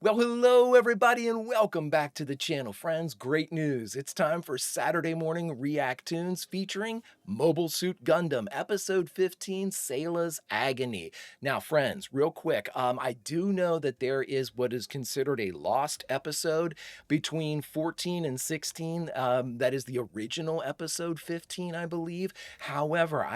Well, hello everybody and welcome back to the channel, friends. Great news. It's time for Saturday Morning React Toons featuring Mobile Suit Gundam, episode 15, Sayla's Agony. Now, friends, real quick, I do know that there is what is considered a lost episode between 14 and 16. That is the original episode 15, I believe. However,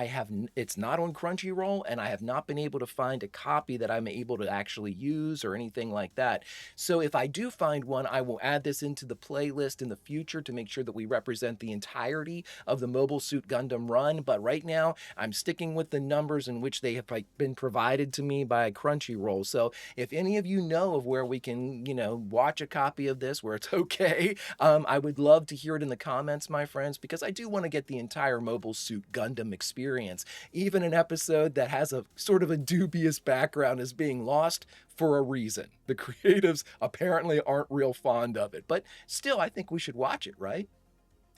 it's not on Crunchyroll, and I have not been able to find a copy that I'm able to actually use or anything like that. So if I do find one, I will add this into the playlist in the future to make sure that we represent the entirety of the Mobile Suit Gundam run. But right now, I'm sticking with the numbers in which they have been provided to me by Crunchyroll. So if any of you know of where we can, watch a copy of this where it's okay, I would love to hear it in the comments, my friends, because I do want to get the entire Mobile Suit Gundam experience. Even an episode that has a sort of a dubious background as being lost for a reason. The creatives apparently aren't real fond of it, but still, I think we should watch it, right?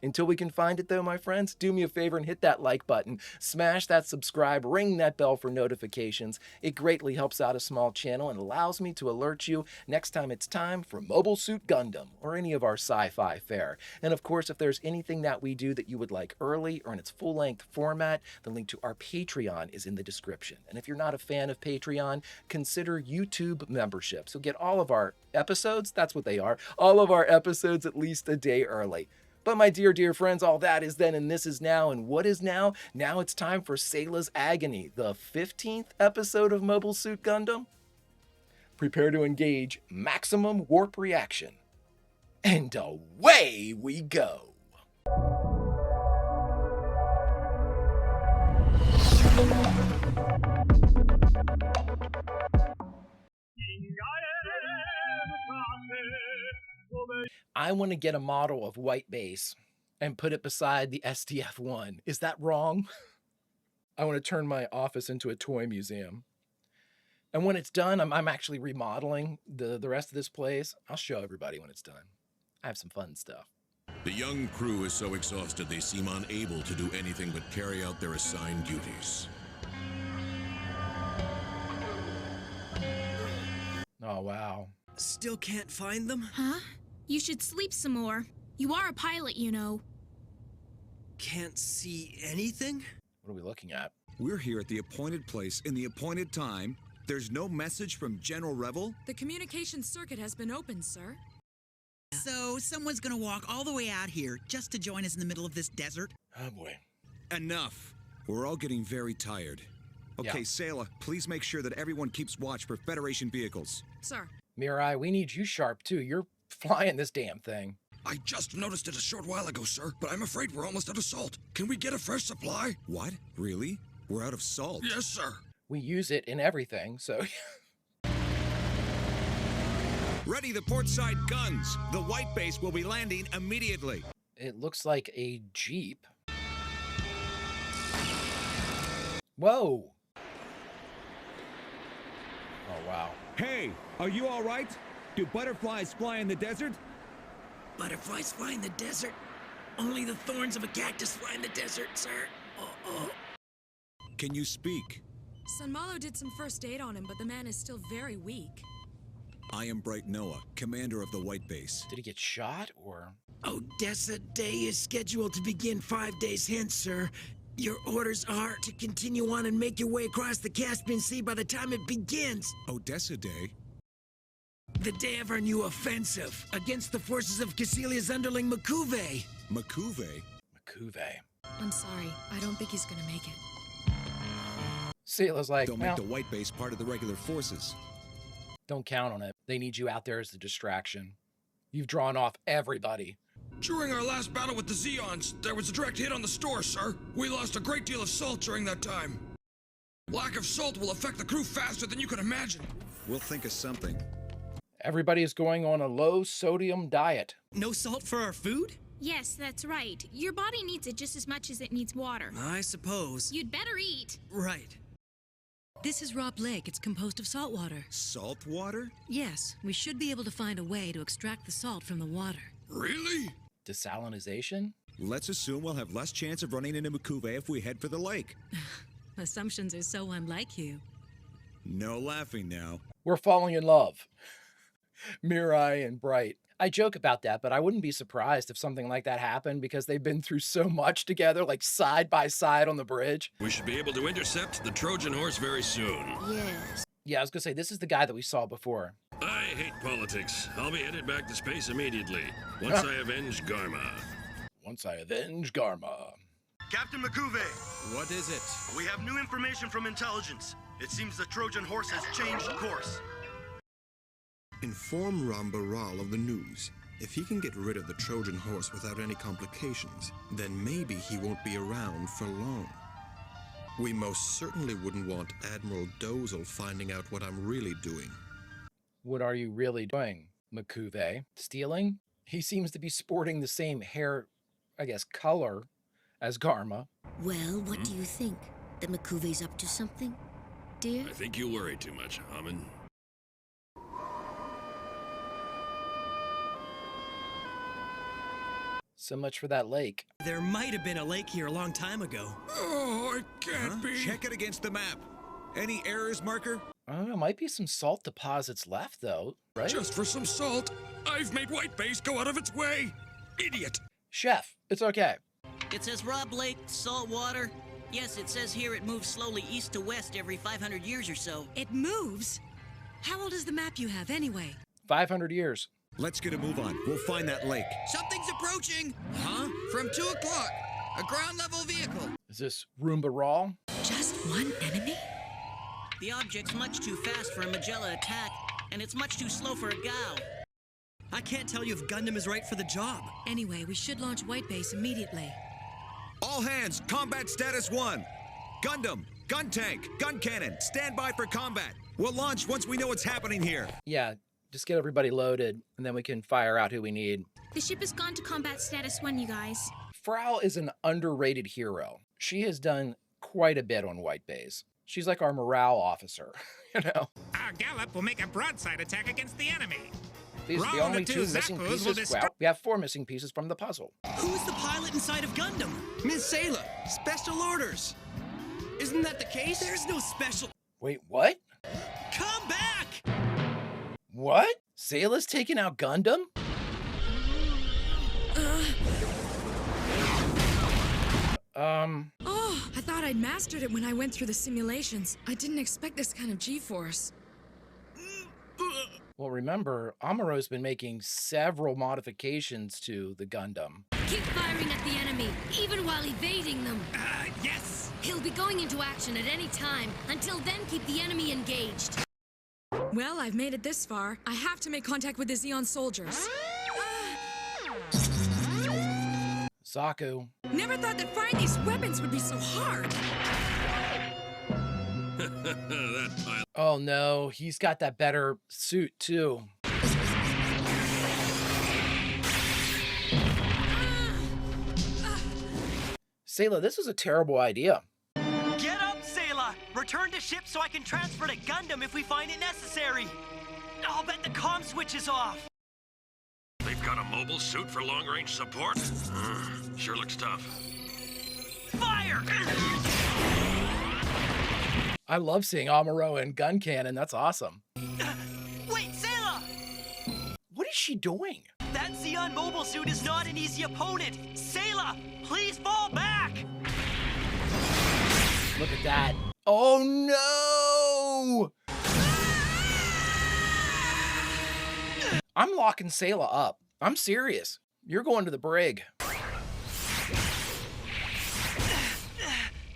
Until we can find it though, my friends, do me a favor and hit that like button, smash that subscribe, ring that bell for notifications. It greatly helps out a small channel and allows me to alert you next time it's time for Mobile Suit Gundam or any of our sci-fi fare. And of course, if there's anything that we do that you would like early or in its full-length format, the link to our Patreon is in the description. And if you're not a fan of Patreon, consider YouTube membership. So get all of our episodes, that's what they are, all of our episodes at least a day early. But my dear friends, all that is then and this is now. And what is now? Now it's time for Sayla's Agony, the 15th episode of Mobile Suit Gundam. Prepare to engage maximum warp reaction. And away we go. I want to get a model of White Base and put it beside the SDF-1. Is that wrong? I want to turn my office into a toy museum. And when it's done, I'm actually remodeling the rest of this place. I'll show everybody when it's done. I have some fun stuff. The young crew is so exhausted they seem unable to do anything but carry out their assigned duties. Oh, wow. Still can't find them? Huh? You should sleep some more. You are a pilot, you know. Can't see anything? What are we looking at? We're here at the appointed place in the appointed time. There's no message from General Revel? The communication circuit has been opened, sir. So, someone's gonna walk all the way out here just to join us in the middle of this desert? Oh, boy. Enough. We're all getting very tired. Okay, Yeah. Sayla, please make sure that everyone keeps watch for Federation vehicles. Sir. Mirai, we need you sharp, too. You're flying this damn thing. I just noticed it a short while ago, sir, but I'm afraid we're almost out of salt. Can we get a fresh supply? What? Really? We're out of salt? Yes, sir. We use it in everything, so... Ready the port side guns. The White Base will be landing immediately. It looks like a Jeep. Whoa! Oh, wow. Hey, are you all right? Do butterflies fly in the desert? Butterflies fly in the desert? Only the thorns of a cactus fly in the desert, sir. Can you speak? Sunmalo did some first aid on him, but the man is still very weak. I am Bright Noah, commander of the White Base. Did he get shot, or...? Odessa Day is scheduled to begin 5 days hence, sir. Your orders are to continue on and make your way across the Caspian Sea by the time it begins. Odessa Day? The day of our new offensive against the forces of Cassilia's underling Makuve. Makuve? Makuve. I'm sorry. I don't think he's gonna make it. Sayla's like, Don't well, make the White Base part of the regular forces. don't count on it. They need you out there as a distraction. You've drawn off everybody. During our last battle with the Zeons, there was a direct hit on the store, sir. We lost a great deal of salt during that time. Lack of salt will affect the crew faster than you could imagine. We'll think of something. Everybody is going on a low-sodium diet. No salt for our food? Yes, that's right. Your body needs it just as much as it needs water. I suppose. You'd better eat. Right. This is Rob Lake. It's composed of salt water. Salt water? Yes, we should be able to find a way to extract the salt from the water. Really? Desalinization? Let's assume we'll have less chance of running into Makuve if we head for the lake. Assumptions are so unlike you. No laughing now. We're falling in love. Mirai and Bright. I joke about that, but I wouldn't be surprised if something like that happened because they've been through so much together, like side by side on the bridge. We should be able to intercept the Trojan horse very soon. Yes. Yeah, I was gonna say, this is the guy that we saw before. I hate politics. I'll be headed back to space immediately, once I avenge Garma. Once I avenge Garma. Captain McCuve, What is it? we have new information from intelligence. It seems the Trojan horse has changed course. Inform Rambaral of the news. If he can get rid of the Trojan horse without any complications, then maybe he won't be around for long. We most certainly wouldn't want Admiral Dozel finding out what I'm really doing. What are you really doing, Makuve? Stealing? He seems to be sporting the same hair, I guess, color as Garma. Well, what do you think? That Makuve's up to something, dear? I think you worry too much, Haman. So much for that lake. There might have been a lake here a long time ago. Oh, it can't be. Check it against the map. Any errors, Marker? I don't know, might be some salt deposits left, though, right? Just for some salt, I've made White Base go out of its way. Idiot. Chef, it's okay. It says Rob Lake, salt water. Yes, it says here it moves slowly east to west every 500 years or so. It moves? How old is the map you have anyway? 500 years. Let's get a move on. We'll find that lake. Something's approaching. Huh? From 2 o'clock. A ground-level vehicle. Is this Roomba Raw? Just one enemy? The object's much too fast for a Magella attack, and it's much too slow for a Gao. I can't tell you if Gundam is right for the job. Anyway, we should launch White Base immediately. All hands, combat status 1. Gundam, gun tank, gun cannon, stand by for combat. We'll launch once we know what's happening here. Yeah, just get everybody loaded, and then we can fire out who we need. The ship has gone to combat status 1, you guys. Frau is an underrated hero. She has done quite a bit on White Base. She's like our morale officer, you know? Our Gallop will make a broadside attack against the enemy. These are the only 2 missing pieces. Well, we have 4 missing pieces from the puzzle. Who's the pilot inside of Gundam? Miss Sayla. Special orders. Isn't that the case? There's no special... Wait, what? Come back! What? Sayla's taking out Gundam? Oh, I thought I'd mastered it when I went through the simulations. I didn't expect this kind of G-force. Well, remember, Amuro's been making several modifications to the Gundam. Keep firing at the enemy, even while evading them. Yes! He'll be going into action at any time. Until then, keep the enemy engaged. Well, I've made it this far. I have to make contact with the Zeon soldiers. Zaku. Never thought that firing these weapons would be so hard. That pilot. Oh no, he's got that better suit too. Sayla, this is a terrible idea. Get up, Sayla! Return to ship so I can transfer to Gundam if we find it necessary. I'll bet the comm switch is off. They've got a mobile suit for long-range support? Sure looks tough. Fire! I love seeing Amuro and gun cannon. That's awesome. Wait, Sayla! What is she doing? That Zeon mobile suit is not an easy opponent. Sayla, please fall back! Look at that. Oh no! I'm locking Sayla up. I'm serious. You're going to the brig.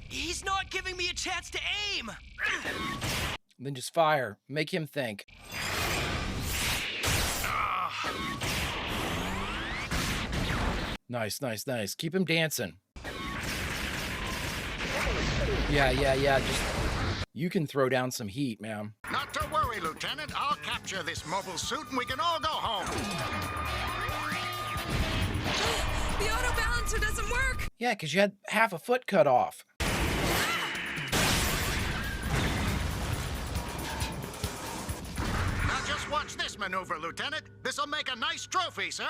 He's not giving me a chance to aim! Then just fire. Make him think. Nice, nice, nice. Keep him dancing. Yeah. Just you can throw down some heat, man. Not to worry, Lieutenant. I'll capture this mobile suit and we can all go home. The auto balancer doesn't work. Yeah, because you had half a foot cut off. Now just watch this maneuver, Lieutenant. This'll make a nice trophy, sir.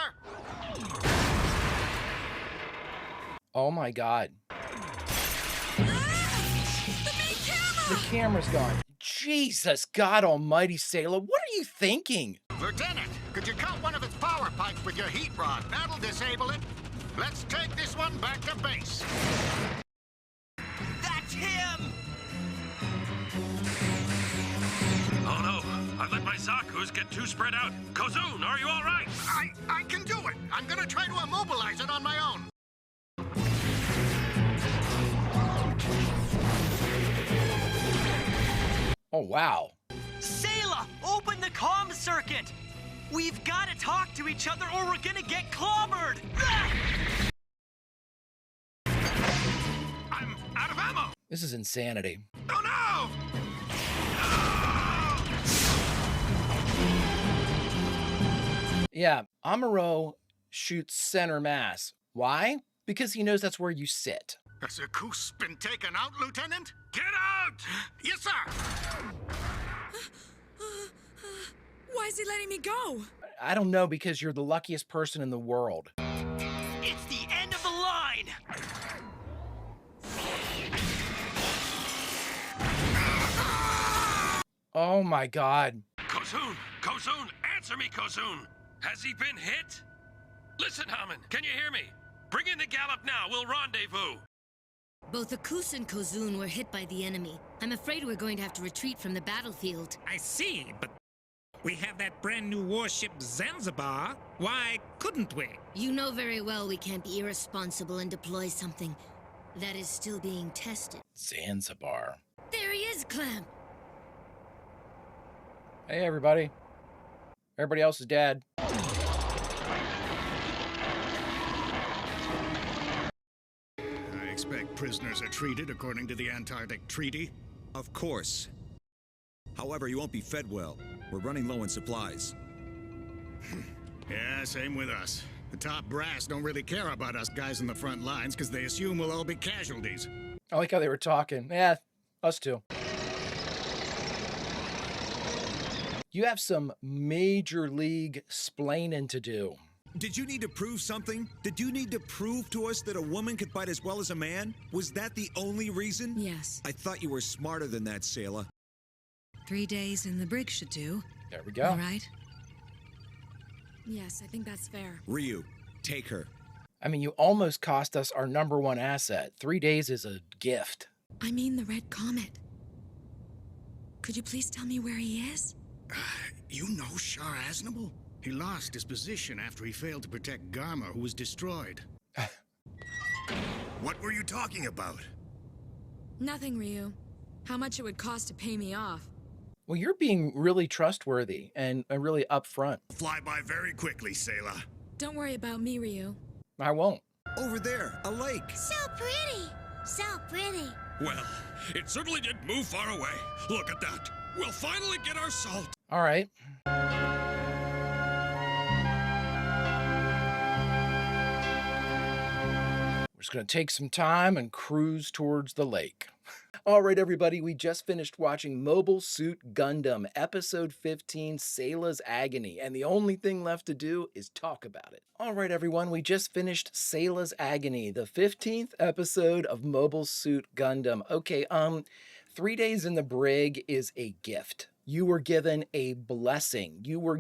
Oh my God. The camera's gone. Jesus God almighty, Sayla, what are you thinking? Lieutenant, Could you cut one of its power pipes with your heat rod? That'll disable it. Let's take this one back to base. That's him! Oh no, I've let my Zaku's get too spread out. Kozun, are you all right? I can do it. I'm gonna try to immobilize it on my own. Oh, wow. Sayla, open the comm circuit! We've got to talk to each other or we're gonna get clobbered! I'm out of ammo! This is insanity. Oh no! Yeah, Amuro shoots center mass. Why? Because he knows that's where you sit. Has the Koos been taken out, Lieutenant? Get out! Yes, sir! Why is he letting me go? I don't know, because you're the luckiest person in the world. It's the end of the line! Oh my god. Kozun! Kozun! Answer me, Kozun! Has he been hit? Listen, Hammond, can you hear me? Bring in the Gallop now, we'll rendezvous! Both Akus and Kozun were hit by the enemy. I'm afraid we're going to have to retreat from the battlefield. I see, but we have that brand new warship Zanzibar. Why couldn't we? You know very well we can't be irresponsible and deploy something that is still being tested. Zanzibar. There he is, Clamp! Hey, everybody. Everybody else is dead. I expect prisoners are treated according to the Antarctic Treaty. Of course. However, you won't be fed well. We're running low on supplies. Yeah, same with us. The top brass don't really care about us guys in the front lines because they assume we'll all be casualties. I like how they were talking. Yeah, us too. You have some major league splaining to do. Did you need to prove something? Did you need to prove to us that a woman could fight as well as a man? Was that the only reason? Yes. I thought you were smarter than that, Sayla. 3 days in the brig should do. There we go. All right. Yes, I think that's fair. Ryu, take her. I mean, you almost cost us our #1 asset. 3 days is a gift. I mean the Red Comet. Could you please tell me where he is? You know Shar Aznable? He lost his position after he failed to protect Garma, who was destroyed. What were you talking about? Nothing, Ryu. How much it would cost to pay me off. Well, you're being really trustworthy and really upfront. Fly by very quickly, Sayla. Don't worry about me, Ryu. I won't. Over there, a lake. So pretty! So pretty! Well, it certainly did move far away. Look at that. We'll finally get our salt. All right. We're just going to take some time and cruise towards the lake. All right, everybody, we just finished watching Mobile Suit Gundam, Episode 15, Sayla's Agony, and the only thing left to do is talk about it. All right, everyone, we just finished Sayla's Agony, the 15th episode of Mobile Suit Gundam. Okay, 3 days in the brig is a gift. You were given a blessing. You were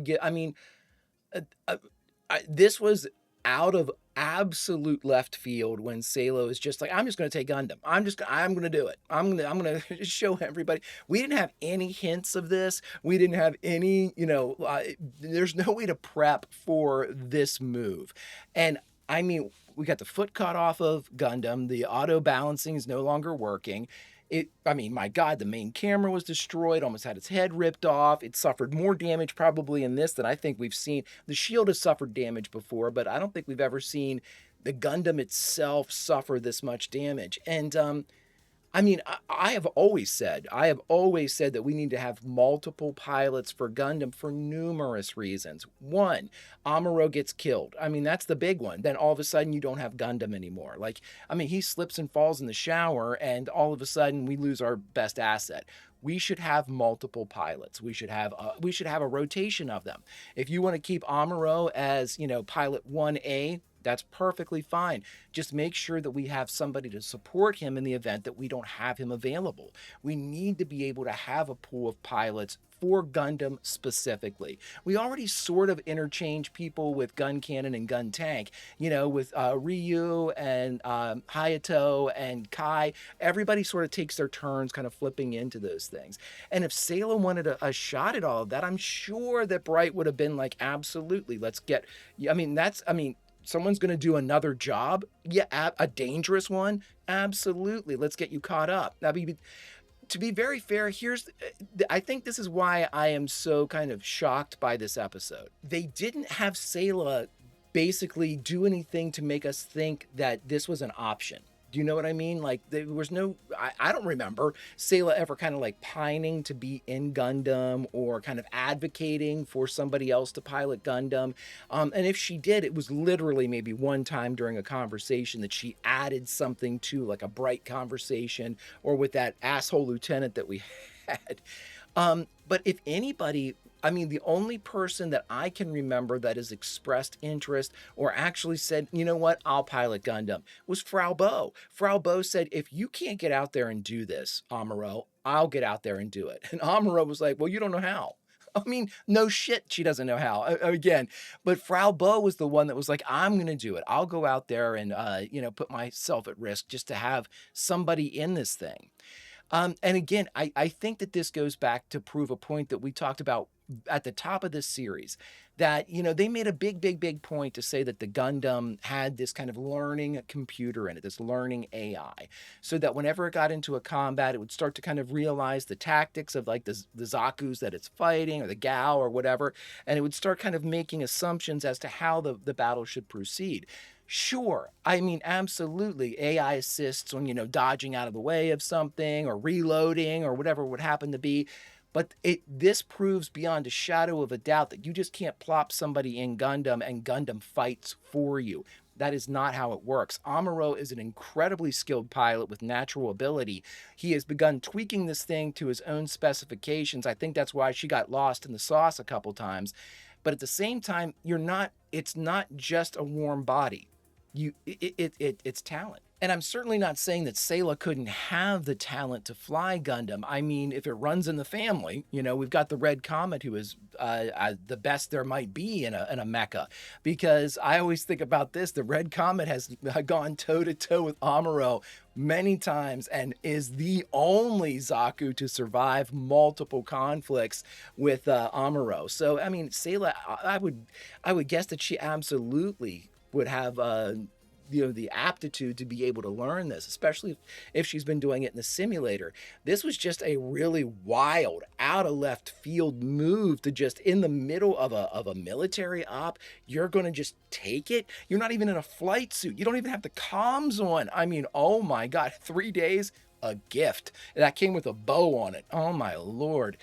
this was out of absolute left field when Sayla is just like, I'm just going to take Gundam. I'm going to do it. I'm going to show everybody. We didn't have any hints of this. We didn't have any, there's no way to prep for this move. And I mean, we got the foot cut off of Gundam. The auto balancing is no longer working. My God, the main camera was destroyed, almost had its head ripped off. It suffered more damage probably in this than I think we've seen. The shield has suffered damage before, but I don't think we've ever seen the Gundam itself suffer this much damage. And I have always said that we need to have multiple pilots for Gundam for numerous reasons. One, Amuro gets killed. I mean, that's the big one. Then all of a sudden you don't have Gundam anymore. He slips and falls in the shower and all of a sudden we lose our best asset. We should have multiple pilots. We should have a rotation of them. If you want to keep Amuro as, pilot 1A, That's perfectly fine. Just make sure that we have somebody to support him in the event that we don't have him available. We need to be able to have a pool of pilots for Gundam specifically. We already sort of interchange people with gun cannon and gun tank, you know, with Ryu and Hayato and Kai. Everybody sort of takes their turns kind of flipping into those things. And if Sayla wanted a shot at all of that, I'm sure that Bright would have been like, absolutely, let's get, I mean, someone's going to do another job. Yeah, a dangerous one. Absolutely. Let's get you caught up. I mean, to be very fair, I think this is why I am so kind of shocked by this episode. They didn't have Sayla basically do anything to make us think that this was an option. Do you know what I mean? Like, there was no, I don't remember Sayla ever kind of like pining to be in Gundam or kind of advocating for somebody else to pilot Gundam. And if she did, it was literally maybe one time during a conversation that she added something to, like a Bright conversation, or with that asshole lieutenant that we had. But if anybody, I mean, the only person that I can remember that has expressed interest or actually said, you know what, I'll pilot Gundam, was Frau Bo. Frau Bo said, if you can't get out there and do this, Amuro, I'll get out there and do it. And Amuro was like, well, you don't know how. I mean, no shit, she doesn't know how, again. But Frau Bo was the one that was like, I'm going to do it. I'll go out there and, you know, put myself at risk just to have somebody in this thing. And again, I think that this goes back to prove a point that we talked about at the top of this series, that, you know, they made a big point to say that the Gundam had this kind of learning computer in it, this learning AI, so that whenever it got into a combat, it would start to kind of realize the tactics of like the Zakus that it's fighting, or the Gao or whatever, and it would start kind of making assumptions as to how the battle should proceed. Sure. I mean, absolutely. AI assists on, you know, dodging out of the way of something or reloading or whatever it would happen to be. But this proves beyond a shadow of a doubt that you just can't plop somebody in Gundam and Gundam fights for you. That is not how it works. Amuro is an incredibly skilled pilot with natural ability. He has begun tweaking this thing to his own specifications. I think that's why she got lost in the sauce a couple times. But at the same time, it's not just a warm body. It's talent. And I'm certainly not saying that Sayla couldn't have the talent to fly Gundam. I mean, if it runs in the family, you know, we've got the Red Comet, who is the best there might be in a mecha. Because I always think about this, the Red Comet has gone toe-to-toe with Amuro many times and is the only Zaku to survive multiple conflicts with Amuro. So, I mean, Sayla, I would guess that she absolutely would have you know, the aptitude to be able to learn this, especially if she's been doing it in the simulator. This was just a really wild, out of left field move to just in the middle of a military op, you're going to just take it. You're not even in a flight suit. You don't even have the comms on. I mean, oh my God, 3 days, a gift. That came with a bow on it. Oh my Lord.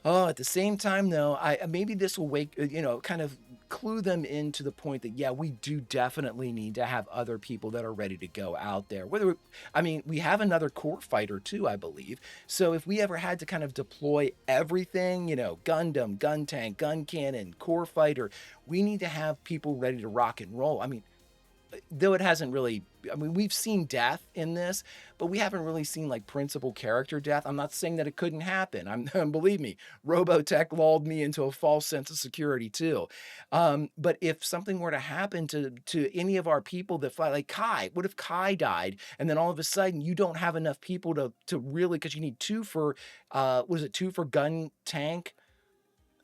Oh, at the same time, though, maybe this will wake, you know, kind of clue them into the point that, yeah, we do definitely need to have other people that are ready to go out there. We have another core fighter too, I believe. So if we ever had to kind of deploy everything, you know, Gundam, gun tank, gun cannon, core fighter, we need to have people ready to rock and roll. I mean, though it hasn't really, I mean, we've seen death in this, but we haven't really seen like principal character death. I'm not saying that it couldn't happen. Believe me, Robotech lulled me into a false sense of security too. But if something were to happen to any of our people that fly, like Kai, what if Kai died and then all of a sudden you don't have enough people to really, because you need 2 for, was it 2 for gun tank?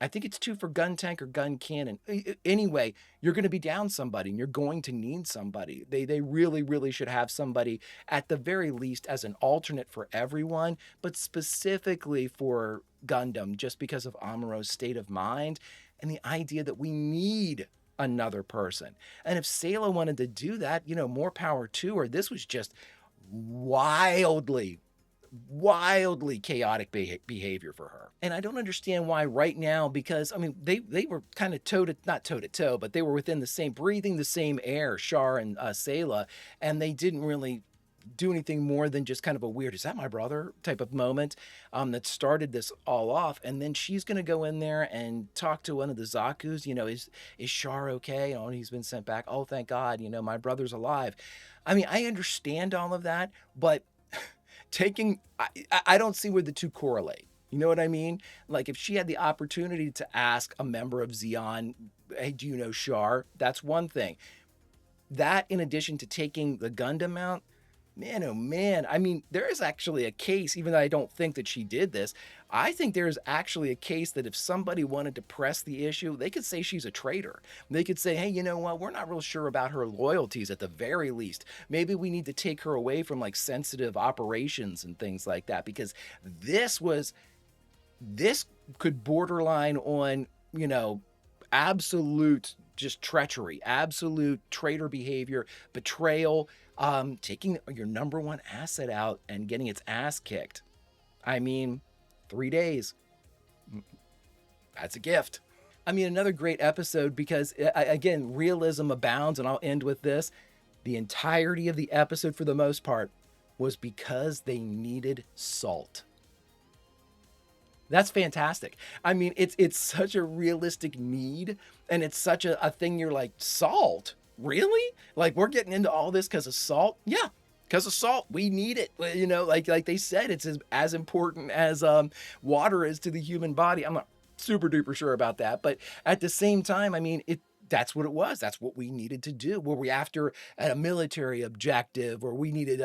I think it's 2 for gun tank or gun cannon. Anyway, you're going to be down somebody and you're going to need somebody. They really should have somebody at the very least as an alternate for everyone, but specifically for Gundam, just because of Amuro's state of mind and the idea that we need another person. And if Sayla wanted to do that, you know, more power to her. This was just wildly chaotic behavior for her. And I don't understand why right now, because I mean, they were kind of not toe to toe, but they were within the same, breathing the same air, Char and Sayla, and they didn't really do anything more than just kind of a weird, is that my brother type of moment that started this all off. And then she's going to go in there and talk to one of the Zakus, is Char okay? Oh, he's been sent back. Oh, thank God, my brother's alive. I mean, I understand all of that, but I don't see where the two correlate. You know what I mean? Like if she had the opportunity to ask a member of Zeon, hey, do you know Char? That's one thing. That in addition to taking the Gundam out, man, oh man. I mean, there is actually a case, even though I don't think that she did this, I think there's actually a case that if somebody wanted to press the issue, they could say she's a traitor. They could say, hey, you know what? We're not real sure about her loyalties at the very least. Maybe we need to take her away from like sensitive operations and things like that, because this could borderline on, absolute just treachery, absolute traitor behavior, betrayal, taking your number one asset out and getting its ass kicked. I mean, 3 days. That's a gift. I mean, another great episode because, again, realism abounds, and I'll end with this. The entirety of the episode, for the most part, was because they needed salt. That's fantastic. I mean, it's such a realistic need, and it's such a thing you're like, salt? Really? Like, we're getting into all this because of salt? Yeah, because of salt. We need it. Like they said, it's as important as water is to the human body. I'm not super duper sure about that, but at the same time, I mean, that's what it was. That's what we needed to do. Were we after a military objective, or we needed,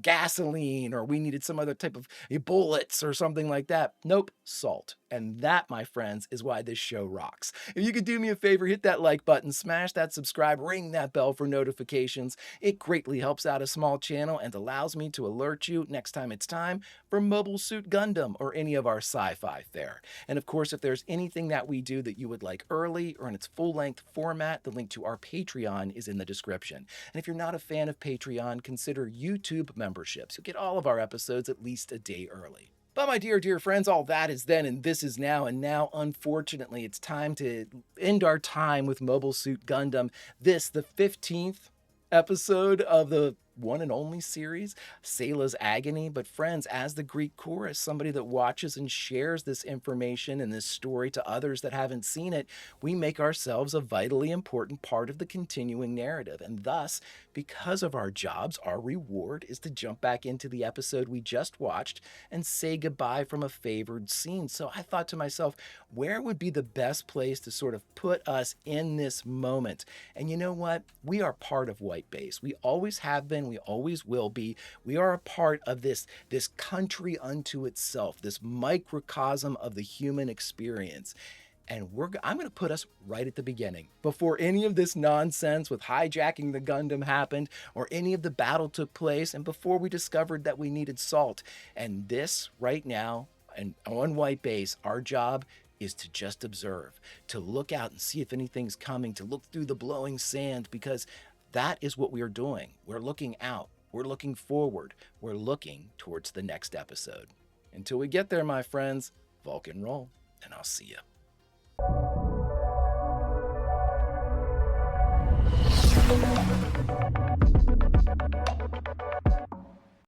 gasoline, or we needed some other type of bullets or something like that? Nope, salt. And that, my friends, is why this show rocks. If you could do me a favor, hit that like button, smash that subscribe, ring that bell for notifications. It greatly helps out a small channel and allows me to alert you next time it's time for Mobile Suit Gundam or any of our sci-fi fare. And of course, if there's anything that we do that you would like early or in its full-length format, the link to our Patreon is in the description. And if you're not a fan of Patreon, consider YouTube memberships. You'll get all of our episodes at least a day early. But my dear friends, all that is then and this is now. And now, unfortunately, it's time to end our time with Mobile Suit Gundam. This, the 15th episode of the one and only series, Sayla's Agony. But friends, as the Greek chorus, somebody that watches and shares this information and this story to others that haven't seen it, we make ourselves a vitally important part of the continuing narrative. And thus, because of our jobs, our reward is to jump back into the episode we just watched and say goodbye from a favored scene. So I thought to myself, where would be the best place to sort of put us in this moment? And you know what? We are part of White Base. We always have been. We always will be. We are a part of this country unto itself, this microcosm of the human experience. And I'm going to put us right at the beginning, before any of this nonsense with hijacking the Gundam happened, or any of the battle took place, and before we discovered that we needed salt. And this right now, and on White Base, our job is to just observe, to look out and see if anything's coming, to look through the blowing sand, because that is what we are doing. We're looking out. We're looking forward. We're looking towards the next episode. Until we get there, my friends, Vulcan roll, and I'll see you.